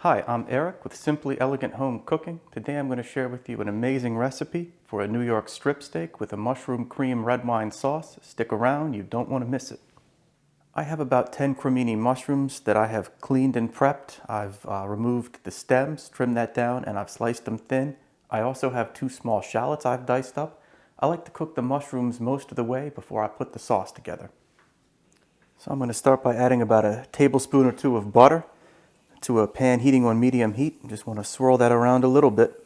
Hi, I'm Eric with Simply Elegant Home Cooking. Today I'm going to share with you an amazing recipe for a New York strip steak with a mushroom cream red wine sauce. Stick around, you don't want to miss it. I have about 10 cremini mushrooms that I have cleaned and prepped. I've removed the stems, trimmed that down, and I've sliced them thin. I also have 2 small shallots I've diced up. I like to cook the mushrooms most of the way before I put the sauce together. So I'm going to start by adding about a tablespoon or 2 of butter to a pan heating on medium heat. Just want to swirl that around a little bit.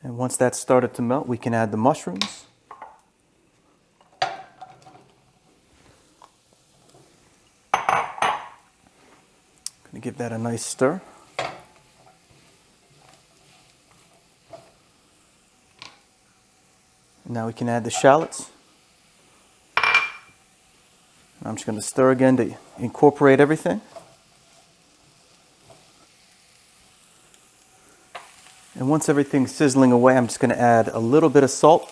And once that's started to melt, we can add the mushrooms. Going to give that a nice stir. Now we can add the shallots. I'm just going to stir again to incorporate everything. And once everything's sizzling away, I'm just going to add a little bit of salt,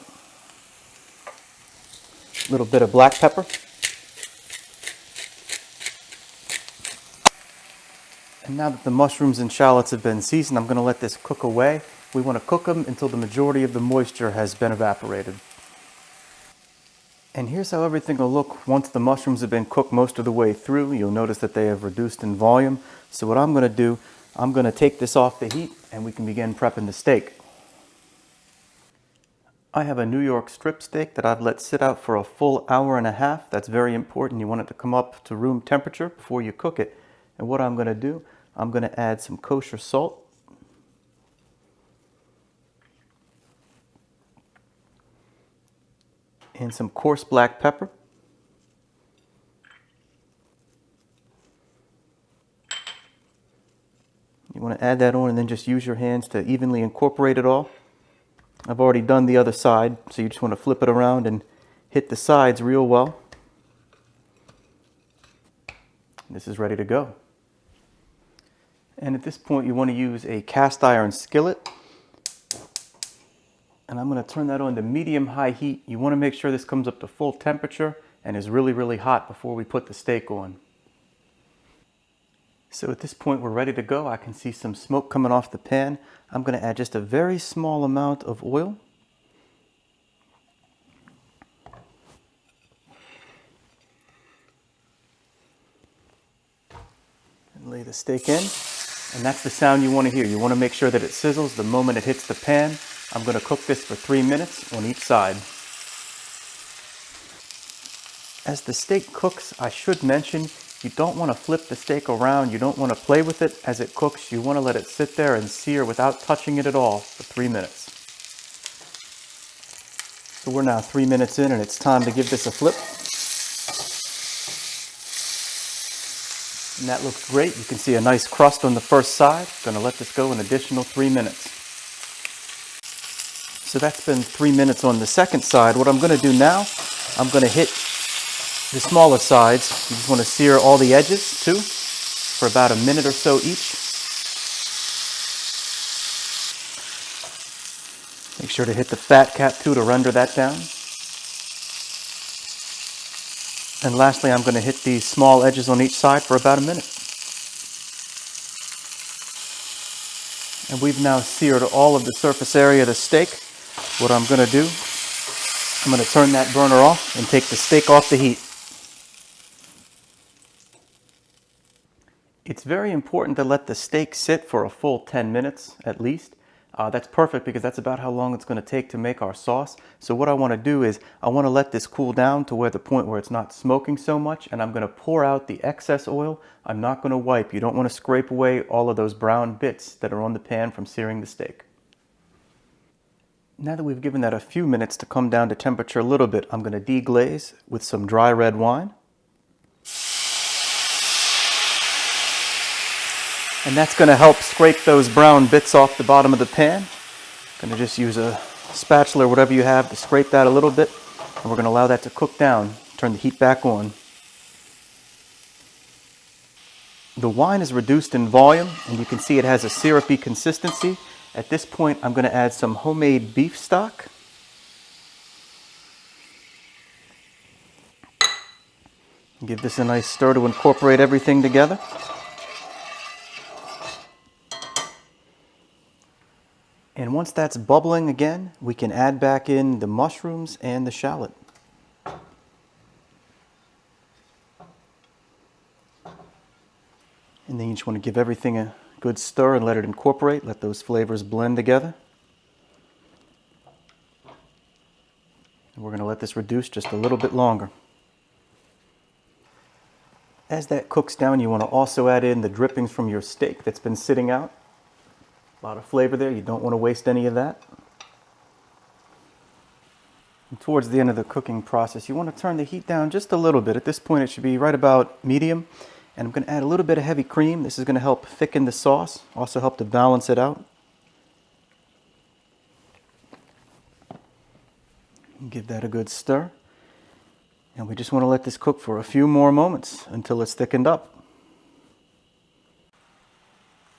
a little bit of black pepper, and now that the mushrooms and shallots have been seasoned, I'm going to let this cook away. We want to cook them until the majority of the moisture has been evaporated. And here's how everything will look once the mushrooms have been cooked most of the way through. You'll notice that they have reduced in volume. So what I'm going to do, I'm going to take this off the heat and we can begin prepping the steak. I have a New York strip steak that I've let sit out for a full hour and a half. That's very important. You want it to come up to room temperature before you cook it. And what I'm going to do, I'm going to add some kosher salt. And some coarse black pepper. You want to add that on and then just use your hands to evenly incorporate it all. I've already done the other side, so you just want to flip it around and hit the sides real well. This is ready to go. And at this point you want to use a cast iron skillet. And I'm going to turn that on to medium-high heat. You want to make sure this comes up to full temperature and is really, really hot before we put the steak on. So at this point we're ready to go. I can see some smoke coming off the pan. I'm going to add just a very small amount of oil. And lay the steak in. And that's the sound you want to hear. You want to make sure that it sizzles the moment it hits the pan. I'm going to cook this for 3 minutes on each side. As the steak cooks, I should mention, you don't want to flip the steak around. You don't want to play with it as it cooks. You want to let it sit there and sear without touching it at all for 3 minutes. So we're now 3 minutes in and it's time to give this a flip. And that looks great. You can see a nice crust on the first side. I'm going to let this go an additional 3 minutes. So that's been 3 minutes on the second side. What I'm going to do now, I'm going to hit the smaller sides. You just want to sear all the edges too for about a minute or so each. Make sure to hit the fat cap too to render that down. And lastly, I'm going to hit these small edges on each side for about a minute. And we've now seared all of the surface area of the steak. What I'm going to do, I'm going to turn that burner off and take the steak off the heat. It's very important to let the steak sit for a full 10 minutes at least. That's perfect because that's about how long it's going to take to make our sauce. So what I want to do is I want to let this cool down to where the point where it's not smoking so much, and I'm going to pour out the excess oil. I'm not going to wipe. You don't want to scrape away all of those brown bits that are on the pan from searing the steak. Now that we've given that a few minutes to come down to temperature a little bit, I'm going to deglaze with some dry red wine. And that's going to help scrape those brown bits off the bottom of the pan. I'm going to just use a spatula or whatever you have to scrape that a little bit. And we're going to allow that to cook down. Turn the heat back on. The wine is reduced in volume, and you can see it has a syrupy consistency. At this point, I'm going to add some homemade beef stock. Give this a nice stir to incorporate everything together. And once that's bubbling again, we can add back in the mushrooms and the shallot. And then you just want to give everything a good stir and let it incorporate, let those flavors blend together. And we're going to let this reduce just a little bit longer. As that cooks down, you want to also add in the drippings from your steak that's been sitting out. A lot of flavor there, you don't want to waste any of that. And towards the end of the cooking process, you want to turn the heat down just a little bit. At this point, it should be right about medium. And I'm going to add a little bit of heavy cream. This is going to help thicken the sauce, also help to balance it out. And give that a good stir. And we just want to let this cook for a few more moments until it's thickened up.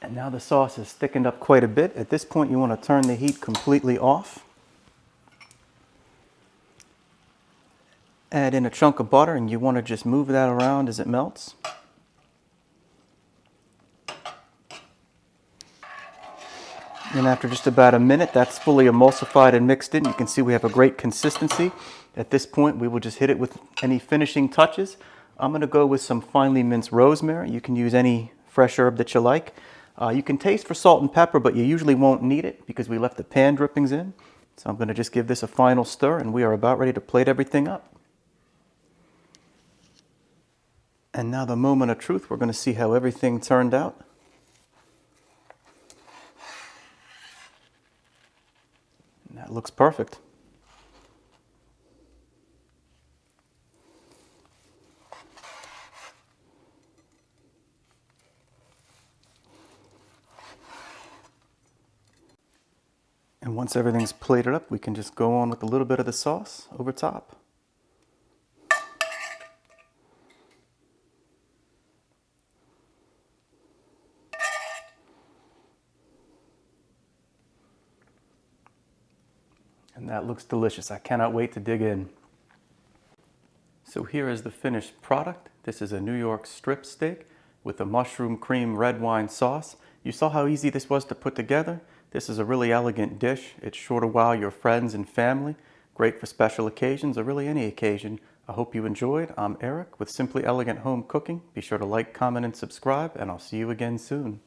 And now the sauce is thickened up quite a bit. At this point, you want to turn the heat completely off. Add in a chunk of butter, and you want to just move that around as it melts. And after just about a minute, that's fully emulsified and mixed in. You can see we have a great consistency. At this point, we will just hit it with any finishing touches. I'm going to go with some finely minced rosemary. You can use any fresh herb that you like. You can taste for salt and pepper, but you usually won't need it because we left the pan drippings in. So I'm going to just give this a final stir, and we are about ready to plate everything up. And now the moment of truth, we're going to see how everything turned out. And that looks perfect. And once everything's plated up, we can just go on with a little bit of the sauce over top. And that looks delicious. I cannot wait to dig in. So here is the finished product. This is a New York strip steak with a mushroom cream red wine sauce. You saw how easy this was to put together. This is a really elegant dish. It's sure to wow your friends and family. Great for special occasions or really any occasion. I hope you enjoyed. I'm Eric with Simply Elegant Home Cooking. Be sure to like, comment, and subscribe, and I'll see you again soon.